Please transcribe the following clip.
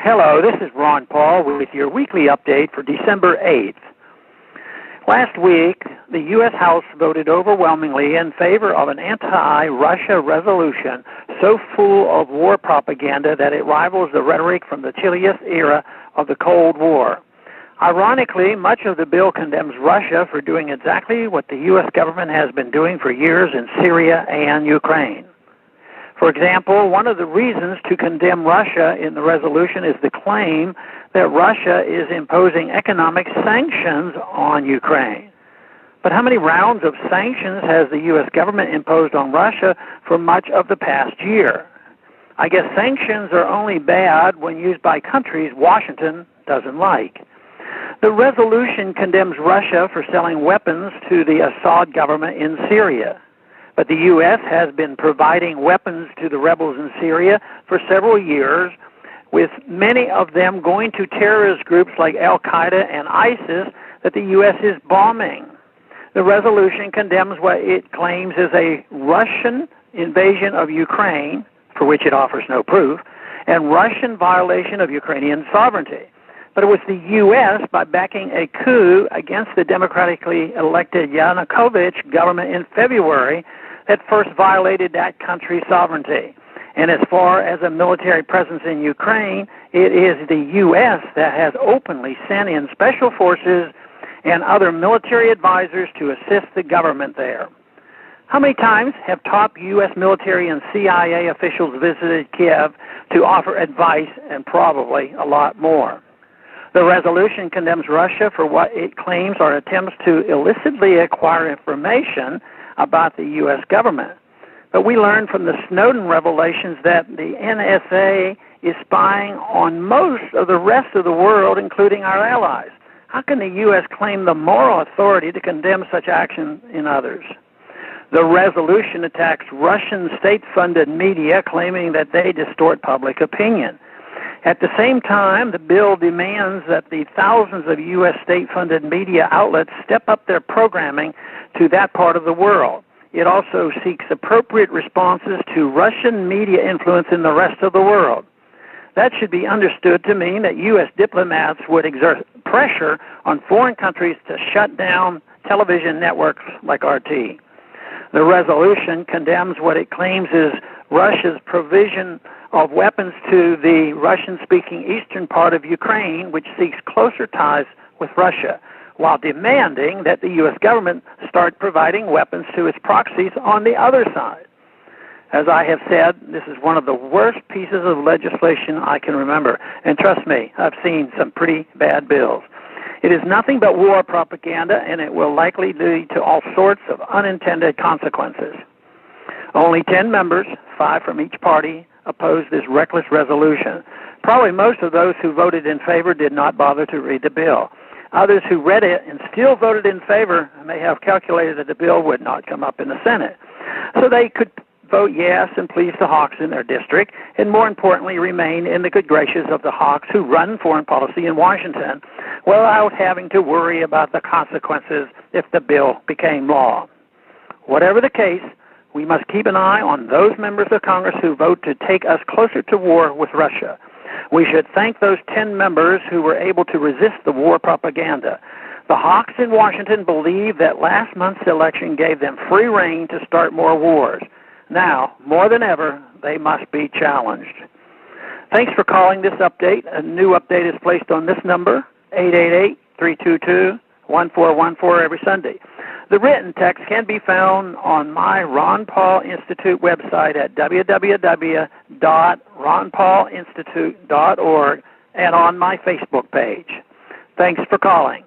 Hello, this is Ron Paul with your weekly update for December 8th. Last week, the U.S. House voted overwhelmingly in favor of an anti-Russia resolution so full of war propaganda that it rivals the rhetoric from the chilliest era of the Cold War. Ironically, much of the bill condemns Russia for doing exactly what the U.S. government has been doing for years in Syria and Ukraine. For example, one of the reasons to condemn Russia in the resolution is the claim that Russia is imposing economic sanctions on Ukraine. But how many rounds of sanctions has the U.S. government imposed on Russia for much of the past year? I guess sanctions are only bad when used by countries Washington doesn't like. The resolution condemns Russia for selling weapons to the Assad government in Syria. But the U.S. has been providing weapons to the rebels in Syria for several years, with many of them going to terrorist groups like Al-Qaeda and ISIS that the U.S. is bombing. The resolution condemns what it claims is a Russian invasion of Ukraine, for which it offers no proof, and Russian violation of Ukrainian sovereignty. But it was the U.S., by backing a coup against the democratically elected Yanukovych government in February, that first violated that country's sovereignty. And as far as a military presence in Ukraine, it is the U.S. that has openly sent in special forces and other military advisors to assist the government there. How many times have top U.S. military and CIA officials visited Kiev to offer advice, and probably a lot more? The resolution condemns Russia for what it claims are attempts to illicitly acquire information about the U.S. government. But we learned from the Snowden revelations that the NSA is spying on most of the rest of the world, including our allies. How can the U.S. claim the moral authority to condemn such action in others? The resolution attacks Russian state-funded media, claiming that they distort public opinion. At the same time, the bill demands that the thousands of U.S. state-funded media outlets step up their programming to that part of the world. It also seeks appropriate responses to Russian media influence in the rest of the world. That should be understood to mean that U.S. diplomats would exert pressure on foreign countries to shut down television networks like RT. The resolution condemns what it claims is Russia's provision of weapons to the Russian-speaking eastern part of Ukraine, which seeks closer ties with Russia, while demanding that the U.S. government start providing weapons to its proxies on the other side. As I have said, this is one of the worst pieces of legislation I can remember. And trust me, I've seen some pretty bad bills. It is nothing but war propaganda, and it will likely lead to all sorts of unintended consequences. Only 10 members, 5 from each party, opposed this reckless resolution. Probably most of those who voted in favor did not bother to read the bill. Others who read it and still voted in favor may have calculated that the bill would not come up in the Senate. So they could vote yes and please the hawks in their district, and more importantly, remain in the good graces of the hawks who run foreign policy in Washington without having to worry about the consequences if the bill became law. Whatever the case, we must keep an eye on those members of Congress who vote to take us closer to war with Russia. We should thank those 10 members who were able to resist the war propaganda. The hawks in Washington believe that last month's election gave them free rein to start more wars. Now, more than ever, they must be challenged. Thanks for calling this update. A new update is placed on this number, 888-322-1414 every Sunday. The written text can be found on my Ron Paul Institute website at www.ronpaulinstitute.org and on my Facebook page. Thanks for calling.